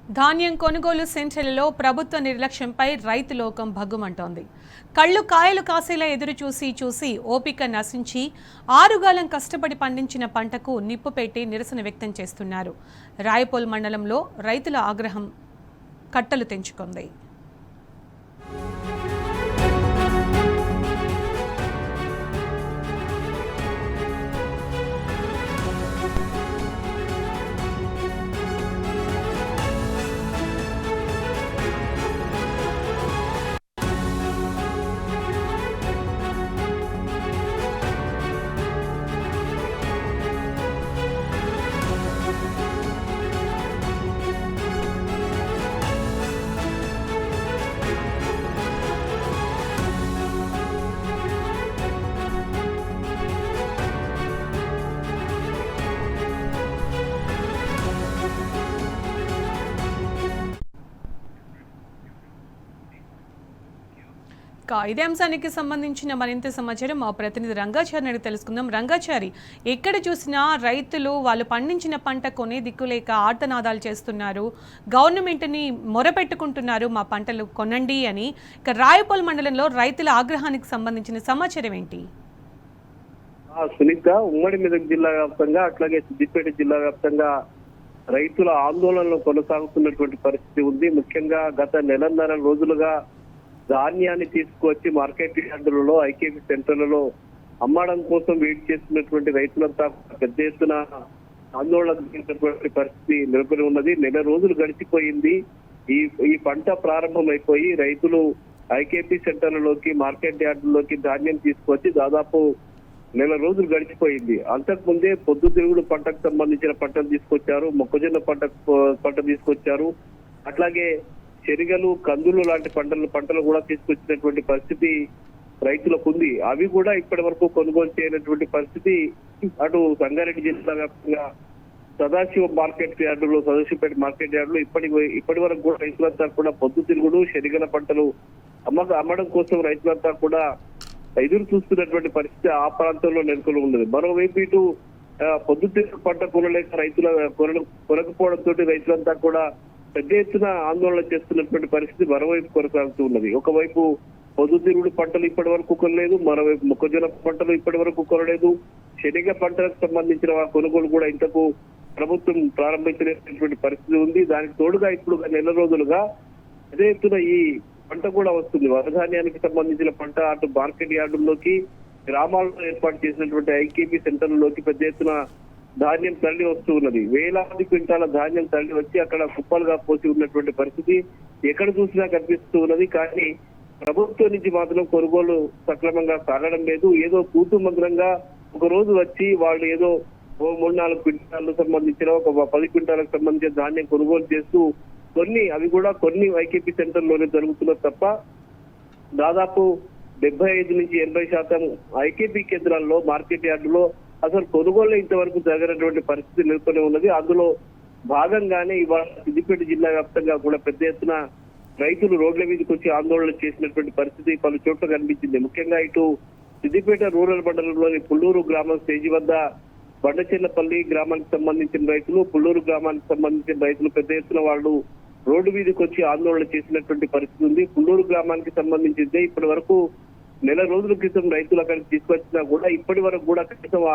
ధాన్యం కొనుగోలు సెంటర్లలో ప్రభుత్వ నిర్లక్ష్యంపై రైతు లోకం భగ్గుమంటోంది. కళ్ళు కాయలు కాసేలా ఎదురు చూసి ఓపిక నశించి ఆరుగాలం కష్టపడి పండించిన పంటకు నిప్పు పెట్టి నిరసన వ్యక్తం చేస్తున్నారు. రాయపోల్ మండలంలో రైతుల ఆగ్రహం కట్టలు తెంచుకుంది. ఇదే అంశానికి సంబంధించిన మరింత సమాచారం మా ప్రతినిధి రంగాచారి అడిగి తెలుసుకుందాం. రంగాచారి, ఎక్కడ చూసినా రైతులు వాళ్ళు పండించిన పంట కొనే దిక్కులేక ఆర్తనాదాలు చేస్తున్నారు. గవర్నమెంట్ని మొరపెట్టుకుంటున్నారు, మా పంటలు కొనండి అని. ఇక రాయపోల్ మండలంలో రైతుల ఆగ్రహానికి సంబంధించిన సమాచారం ఏంటి? సునీత, ఉమ్మడి మెదక్ జిల్లా వ్యాప్తంగా అట్లాగే సిద్దిపేట జిల్లా వ్యాప్తంగా రైతుల ఆందోళనలు కొనసాగుతున్నటువంటి పరిస్థితి ఉంది. ముఖ్యంగా గత నెలన్నర రోజులుగా ధాన్యాన్ని తీసుకువచ్చి మార్కెట్ యార్డులలో, ఐకేపీ సెంటర్లలో అమ్మడం కోసం వెయిట్ చేస్తున్నటువంటి రైతులంతా పెద్ద ఎత్తున ఆందోళన దిగినటువంటి పరిస్థితి నెలకొని ఉన్నది. నెల రోజులు గడిచిపోయింది. ఈ పంట ప్రారంభం అయిపోయి రైతులు ఐకేపీ సెంటర్లలోకి, మార్కెట్ యార్డుల్లోకి ధాన్యం తీసుకువచ్చి దాదాపు నెల రోజులు గడిచిపోయింది. అంతకుముందే పొద్దుతిరుగుడు పంటకు సంబంధించిన పంటలు తీసుకొచ్చారు, మొక్కజొన్న పంట తీసుకొచ్చారు, అట్లాగే శనగలు, కందులు లాంటి పంటలు కూడా తీసుకొచ్చినటువంటి పరిస్థితి రైతులకు ఉంది. అవి కూడా ఇప్పటి వరకు కొనుగోలు చేయనటువంటి పరిస్థితి అటు సంగారెడ్డి జిల్లా వ్యాప్తంగా సదాశివ మార్కెట్ యార్డులో, సదాశివపేట మార్కెట్ యార్డులో ఇప్పటి వరకు కూడా రైతులంతా కూడా పొద్దుతిరుగుడు, శనగల పంటలు అమ్మడం కోసం రైతులంతా కూడా ఎదురు చూస్తున్నటువంటి పరిస్థితి ఆ ప్రాంతంలో నెలకొని ఉన్నది. మరోవైపు ఇటు పొద్దుతిరుగుడు పంట కొనలేక కొనకపోవడంతో రైతులంతా కూడా పెద్ద ఎత్తున ఆందోళన చేస్తున్నటువంటి పరిస్థితి మరోవైపు కొనసాగుతూ ఉన్నది. ఒకవైపు పొద్దుతిరుగుడు పంటలు ఇప్పటి వరకు కొనలేదు, మరోవైపు మొక్కజొన్న పంటలు ఇప్పటి వరకు కొనలేదు. శనగ పంటలకు సంబంధించిన కొనుగోలు కూడా ఇంతకు ప్రభుత్వం ప్రారంభించినటువంటి పరిస్థితి ఉంది. దానికి తోడుగా ఇప్పుడు నెల రోజులుగా పెద్ద ఎత్తున ఈ పంట కూడా వస్తుంది. వరధాన్యానికి సంబంధించిన పంట అటు మార్కెట్ యార్డుల్లోకి, గ్రామాల్లో ఏర్పాటు చేసినటువంటి ఐకేపీ సెంటర్లలోకి పెద్ద ఎత్తున ధాన్యం తరలి వస్తూ ఉన్నది. వేలాది క్వింటాల ధాన్యం తరలి వచ్చి అక్కడ కుప్పలుగా పోసి ఉన్నటువంటి పరిస్థితి ఎక్కడ చూసినా కనిపిస్తూ ఉన్నది. కానీ ప్రభుత్వం నుంచి మాత్రం కొనుగోలు సక్రమంగా సాగడం లేదు. ఏదో కూతు మంత్రంగా ఒక రోజు వచ్చి వాళ్ళు ఏదో 3-4 క్వింటాలకు సంబంధించిన, ఒక 10 క్వింటాలకు సంబంధించిన ధాన్యం కొనుగోలు చేస్తూ అవి కూడా కొన్ని ఐకేపీ సెంటర్లోనే జరుగుతున్నది తప్ప దాదాపు 75-80% ఐకేపీ కేంద్రాల్లో, మార్కెట్ యార్డులో అసలు కొనుగోలు ఇంతవరకు జరగనటువంటి పరిస్థితి నెలకొని ఉన్నది. అందులో భాగంగానే ఇవాళ సిద్దిపేట జిల్లా వ్యాప్తంగా కూడా పెద్ద ఎత్తున రైతులు రోడ్ల మీదకి వచ్చి ఆందోళన చేసినటువంటి పరిస్థితి పలు చోట్ల కనిపించింది. ముఖ్యంగా ఇటు సిద్దిపేట రూరల్ మండలంలోని పుల్లూరు గ్రామం స్టేజీ వద్ద బండచెర్లపల్లి గ్రామానికి సంబంధించిన రైతులు, పుల్లూరు గ్రామానికి సంబంధించిన రైతులు పెద్ద ఎత్తున వాళ్ళు రోడ్డు మీదకి వచ్చి ఆందోళన చేసినటువంటి పరిస్థితి ఉంది. పుల్లూరు గ్రామానికి సంబంధించిందే ఇప్పటి వరకు నెల రోజుల క్రితం రైతులు అక్కడికి తీసుకొచ్చినా కూడా ఇప్పటి వరకు కూడా కనీసం ఆ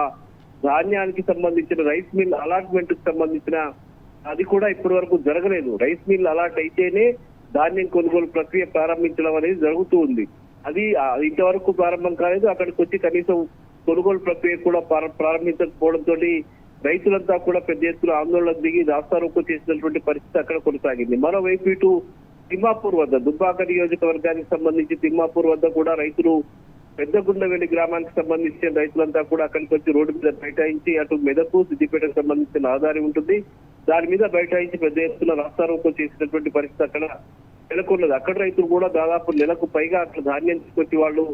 ధాన్యానికి సంబంధించిన రైస్ మిల్ అలాట్మెంట్ కి సంబంధించిన అది కూడా ఇప్పటి వరకు జరగలేదు. రైస్ మిల్ అలాట్ అయితేనే ధాన్యం కొనుగోలు ప్రక్రియ ప్రారంభించడం అనేది జరుగుతూ ఉంది. అది ఇంతవరకు ప్రారంభం కాలేదు. అక్కడికి వచ్చి కనీసం కొనుగోలు ప్రక్రియ కూడా ప్రారంభించకపోవడంతో రైతులంతా కూడా పెద్ద ఎత్తున ఆందోళన దిగి రాస్తారోకో చేసినటువంటి పరిస్థితి అక్కడ కొనసాగింది. మరోవైపు ఇటు తిమ్మాపూర్ వద్ద, దుబ్బాక నియోజకవర్గానికి సంబంధించి తిమ్మాపూర్ వద్ద కూడా రైతులు పెద్దగుండవెల్లి గ్రామానికి సంబంధించిన రైతులంతా కూడా అక్కడికి వచ్చి రోడ్డు మీద బైఠాయించి అటు మెదకు, సిద్దిపేటకు సంబంధించిన రహదారి ఉంటుంది, దాని మీద బైఠాయించి పెద్ద ఎత్తున రాస్తారోకో చేసినటువంటి పరిస్థితి అక్కడ నెలకొన్నది. అక్కడ రైతులు కూడా దాదాపు నెలకు పైగా అక్కడ ధాన్యం తీసుకొచ్చి వాళ్ళు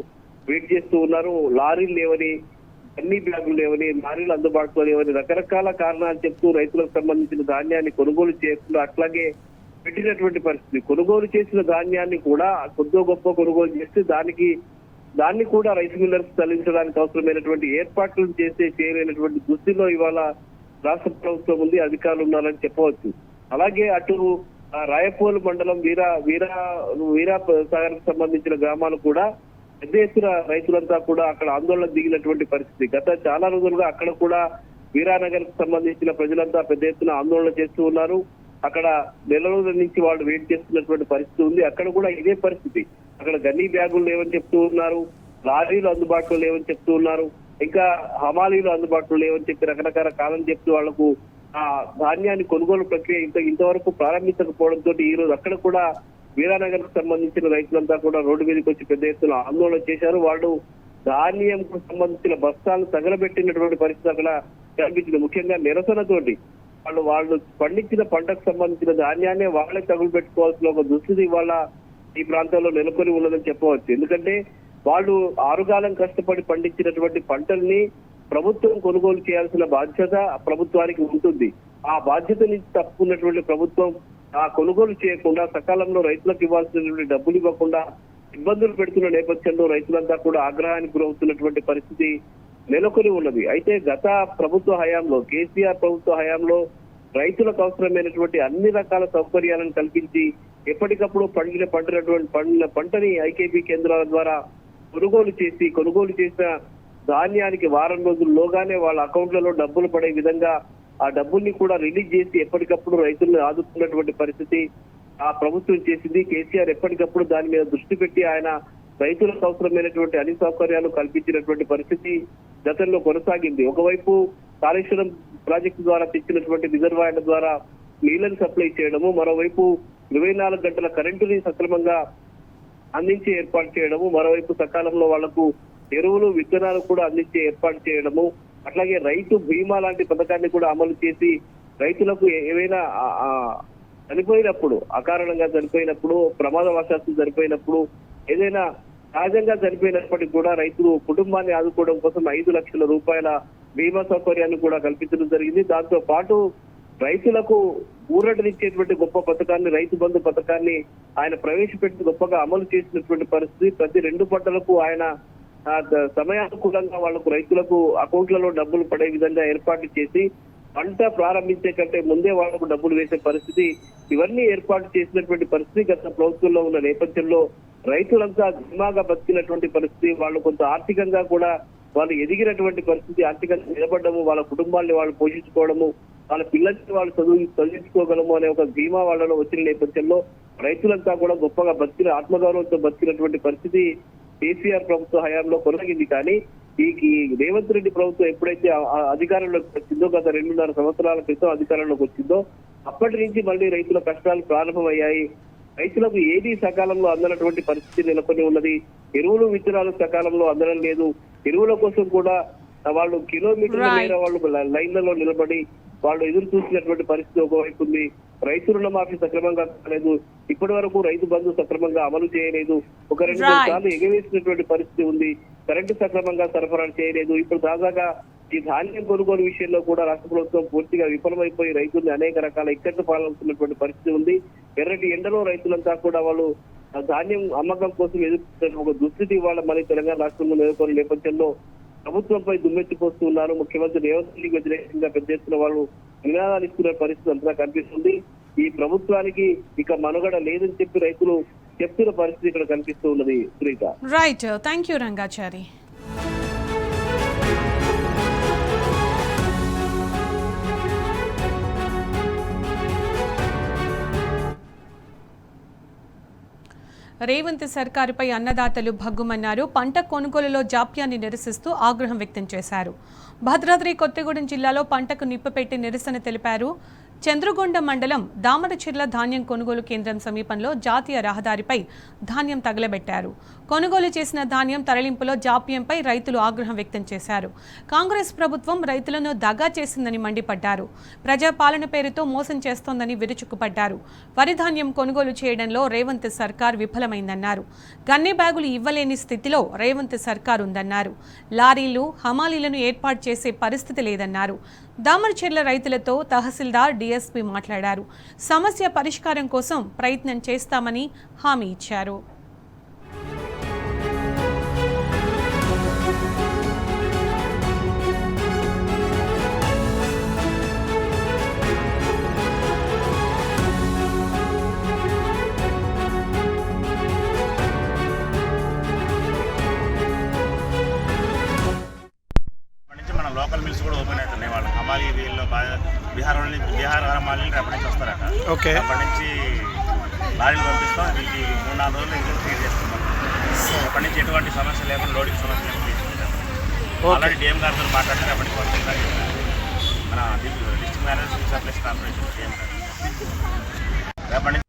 వెయిట్ చేస్తూ ఉన్నారు. లారీలు లేవని, అన్ని బ్యాగులు లేవని, లారీలు అందుబాటులో లేవని రకరకాల కారణాలు చెప్తూ రైతులకు సంబంధించిన ధాన్యాన్ని కొనుగోలు చేయకుండా అట్లాగే పెట్టినటువంటి పరిస్థితి. కొనుగోలు చేసిన ధాన్యాన్ని కూడా కొద్దో గొప్ప కొనుగోలు చేస్తే దాన్ని కూడా రైస్ మిల్లర్స్ తరలించడానికి అవసరమైనటువంటి ఏర్పాట్లను చేయలేనటువంటి దుస్థితిలో ఇవాళ రాష్ట్ర ప్రభుత్వం ఉంది, అధికారులు ఉన్నారని చెప్పవచ్చు. అలాగే అటు రాయపోలు మండలం వీరా సాగర్ సంబంధించిన గ్రామాలు కూడా పెద్ద ఎత్తున రైతులంతా కూడా అక్కడ ఆందోళన దిగినటువంటి పరిస్థితి. గత చాలా రోజులుగా అక్కడ కూడా వీరానగర్ కు సంబంధించిన ప్రజలంతా పెద్ద ఎత్తున ఆందోళన చేస్తూ ఉన్నారు. అక్కడ నెల రోజుల నుంచి వాళ్ళు వెయిట్ చేస్తున్నటువంటి పరిస్థితి ఉంది. అక్కడ కూడా ఇదే పరిస్థితి. అక్కడ గన్నీ బ్యాగులు లేవని చెప్తూ ఉన్నారు, లారీలు అందుబాటులో లేవని చెప్తూ ఉన్నారు, ఇంకా హమాలీలు అందుబాటులో లేవని చెప్పి రకరకాల కాలం చెప్తూ వాళ్లకు ఆ ధాన్యాన్ని కొనుగోలు ప్రక్రియ ఇంతవరకు ప్రారంభించకపోవడంతో ఈ రోజు అక్కడ కూడా వీరానగర్ కు సంబంధించిన రైతులంతా కూడా రోడ్డు మీదకి వచ్చి పెద్ద ఎత్తున ఆందోళన చేశారు. వాళ్ళు ధాన్యం కు సంబంధించిన బస్తాలు తగలబెట్టినటువంటి పరిస్థితి అక్కడ కనిపించింది. ముఖ్యంగా నిరసనతోటి వాళ్ళు పండించిన పంటకు సంబంధించిన ధాన్యాన్ని వాళ్ళే తగులు పెట్టుకోవాల్సిన ఒక దుస్థితి ఇవాళ ఈ ప్రాంతంలో నెలకొని ఉన్నదని చెప్పవచ్చు. ఎందుకంటే వాళ్ళు ఆరుగాలం కష్టపడి పండించినటువంటి పంటల్ని ప్రభుత్వం కొనుగోలు చేయాల్సిన బాధ్యత ప్రభుత్వానికి ఉంటుంది. ఆ బాధ్యత నుంచి తప్పుకున్నటువంటి ప్రభుత్వం ఆ కొనుగోలు చేయకుండా సకాలంలో రైతులకు ఇవ్వాల్సినటువంటి డబ్బులు ఇవ్వకుండా ఇబ్బందులు పెడుతున్న నేపథ్యంలో రైతులంతా కూడా ఆగ్రహానికి గురవుతున్నటువంటి పరిస్థితి నెలకొని ఉన్నది. అయితే గత ప్రభుత్వ హయాంలో, కేసీఆర్ ప్రభుత్వ హయాంలో రైతులకు అవసరమైనటువంటి అన్ని రకాల సౌకర్యాలను కల్పించి ఎప్పటికప్పుడు పండిన పంటని ఐకేపీ కేంద్రాల ద్వారా కొనుగోలు చేసిన ధాన్యానికి వారం రోజుల్లోగానే వాళ్ళ అకౌంట్లలో డబ్బులు పడే విధంగా ఆ డబ్బుల్ని కూడా రిలీజ్ చేసి ఎప్పటికప్పుడు రైతులను ఆదుకున్నటువంటి పరిస్థితి ఆ ప్రభుత్వం చేసింది. కేసీఆర్ ఎప్పటికప్పుడు దాని మీద దృష్టి పెట్టి ఆయన రైతులకు అవసరమైనటువంటి అన్ని సౌకర్యాలు కల్పించినటువంటి పరిస్థితి గతంలో కొనసాగింది. ఒకవైపు కాళేశ్వరం ప్రాజెక్టు ద్వారా తెచ్చినటువంటి రిజర్వాయర్ల ద్వారా నీళ్లను సప్లై చేయడము, మరోవైపు 24 గంటల కరెంటుని సక్రమంగా అందించే ఏర్పాటు చేయడము, మరోవైపు సకాలంలో వాళ్లకు ఎరువులు విత్తనాలు కూడా అందించే ఏర్పాటు చేయడము, అట్లాగే రైతు బీమా లాంటి పథకాన్ని కూడా అమలు చేసి రైతులకు ఏవైనా చనిపోయినప్పుడు, అకారణంగా చనిపోయినప్పుడు, ప్రమాదవశాత్తు చనిపోయినప్పుడు, ఏదైనా సహజంగా చనిపోయినప్పటికీ కూడా రైతులు కుటుంబాన్ని ఆదుకోవడం కోసం 5 లక్షల రూపాయల బీమా సౌకర్యాన్ని కూడా కల్పించడం జరిగింది. దాంతో పాటు రైతులకు ఊరటనిచ్చేటువంటి గొప్ప పథకాన్ని, రైతు బంధు పథకాన్ని ఆయన ప్రవేశపెట్టి గొప్పగా అమలు చేసినటువంటి పరిస్థితి. ప్రతి 2 పంటలకు ఆయన సమయానుకూలంగా వాళ్లకు రైతులకు అకౌంట్లలో డబ్బులు పడే విధంగా ఏర్పాటు చేసి పంట ప్రారంభించే కంటే ముందే వాళ్లకు డబ్బులు వేసే పరిస్థితి, ఇవన్నీ ఏర్పాటు చేసినటువంటి పరిస్థితి గత ప్రభుత్వంలో ఉన్న నేపథ్యంలో రైతులంతా ధీమాగా బతికినటువంటి పరిస్థితి. వాళ్ళు కొంత ఆర్థికంగా కూడా వాళ్ళు ఎదిగినటువంటి పరిస్థితి, ఆర్థికంగా నిలబడము, వాళ్ళ కుటుంబాన్ని వాళ్ళు పోషించుకోవడము, వాళ్ళ పిల్లల్ని వాళ్ళు చదివించుకోగలము అనే ఒక ధీమా వాళ్ళలో వచ్చిన నేపథ్యంలో రైతులంతా కూడా గొప్పగా ఆత్మగౌరవంతో బతికినటువంటి పరిస్థితి కేసీఆర్ ప్రభుత్వ హయాంలో కొనసాగింది. కానీ ఈ రేవంత్ రెడ్డి ప్రభుత్వం ఎప్పుడైతే అధికారంలోకి వచ్చిందో, గత 2.5 సంవత్సరాల క్రితం అధికారంలోకి వచ్చిందో, అప్పటి నుంచి మళ్ళీ రైతుల కష్టాలు ప్రారంభమయ్యాయి. రైతులకు ఏది సకాలంలో అందనటువంటి పరిస్థితి నెలకొని ఉన్నది. ఎరువులు విత్తనాలు సకాలంలో అందడం లేదు. ఎరువుల కోసం కూడా వాళ్ళు కిలోమీటర్ల మేర వాళ్ళు లైన్లలో నిలబడి వాళ్ళు ఎదురు చూసినటువంటి పరిస్థితి ఒకవైపు ఉంది. రైతు రుణమాఫీ సక్రమంగా కాలేదు, ఇప్పటి వరకు రైతు బంధు సక్రమంగా అమలు చేయలేదు, ఒక 2-3 సార్లు ఎగవేసినటువంటి పరిస్థితి ఉంది, కరెంటు సక్రమంగా సరఫరా చేయలేదు. ఇప్పుడు తాజాగా ఈ ధాన్యం కొనుగోలు విషయంలో కూడా రాష్ట్ర ప్రభుత్వం పూర్తిగా విఫలమైపోయి రైతుల్ని అనేక రకాల ఇక్కట్లు పాలవుతున్నటువంటి పరిస్థితి ఉంది. ఎర్రటి ఎండలో రైతులంతా కూడా వాళ్ళు ధాన్యం అమ్మకం కోసం ఎదుర్కొంటున్న ఒక దుస్థితి ఇవాళ మన తెలంగాణ రాష్ట్రంలో నెలకొన్న నేపథ్యంలో ప్రభుత్వంపై దుమ్మెత్తిపోస్తున్నారు. ముఖ్యమంత్రి రేవంత్ రెడ్డికి వ్యతిరేకంగా పెద్ద ఎత్తున వాళ్ళు నినాదాలు ఇస్తున్న పరిస్థితి అంతా కనిపిస్తుంది. ఈ ప్రభుత్వానికి ఇక మనుగడ లేదని చెప్పి రైతులు చెప్తున్న పరిస్థితి ఇక్కడ కనిపిస్తూ ఉన్నది. Sunitha, right, thank you Rangachari. Revanth సర్కారుపై అన్నదాతలు భగ్గుమన్నారు. పంట కొనుగోలులో జాప్యాన్ని నిరసిస్తూ ఆగ్రహం వ్యక్తం చేశారు. భద్రాద్రి కొత్తగూడెం జిల్లాలో పంటకు నిప్పు పెట్టి నిరసన తెలిపారు. చంద్రగొండ మండలం దామరచెర్ల ధాన్యం కొనుగోలు కేంద్రం సమీపంలో జాతీయ రహదారిపై ధాన్యం తగలబెట్టారు. కొనుగోలు చేసిన ధాన్యం తరలింపులో జాప్యంపై రైతులు ఆగ్రహం వ్యక్తం చేశారు. కాంగ్రెస్ ప్రభుత్వం రైతులను దగా చేసిందని మండిపడ్డారు. ప్రజాపాలన పేరుతో మోసం చేస్తోందని విరుచుకుపడ్డారు. వరి ధాన్యం కొనుగోలు చేయడంలో రేవంత్ సర్కార్ విఫలమైందన్నారు. గన్నె బ్యాగులు ఇవ్వలేని స్థితిలో రేవంత్ సర్కార్ ఉందన్నారు. లారీలు, హమాలీలను ఏర్పాటు చేసే పరిస్థితి లేదన్నారు. దామరచెర్ల రైతులతో తహసీల్దార్, డీఎస్పీ మాట్లాడారు. సమస్య పరిష్కారం కోసం ప్రయత్నం చేస్తామని హామీ ఇచ్చారు. బీహార్ మాలీలు రేపటి నుంచి వస్తారట. ఓకే. అప్పటి నుంచి లారీలు పంపిస్తాం. వీళ్ళకి 3-4 రోజులు ఇంజన్ క్లియర్ చేసుకుంటాం. అప్పటి నుంచి ఎటువంటి సమస్య లేకుండా లోడింగ్ సమస్య లేకుండా తీసుకుంటాం. ఆల్రెడీ డిఎం గారితో మాట్లాడితే అప్పటి నుంచి మన district management supplies corporation DM గారు రేపటి నుంచి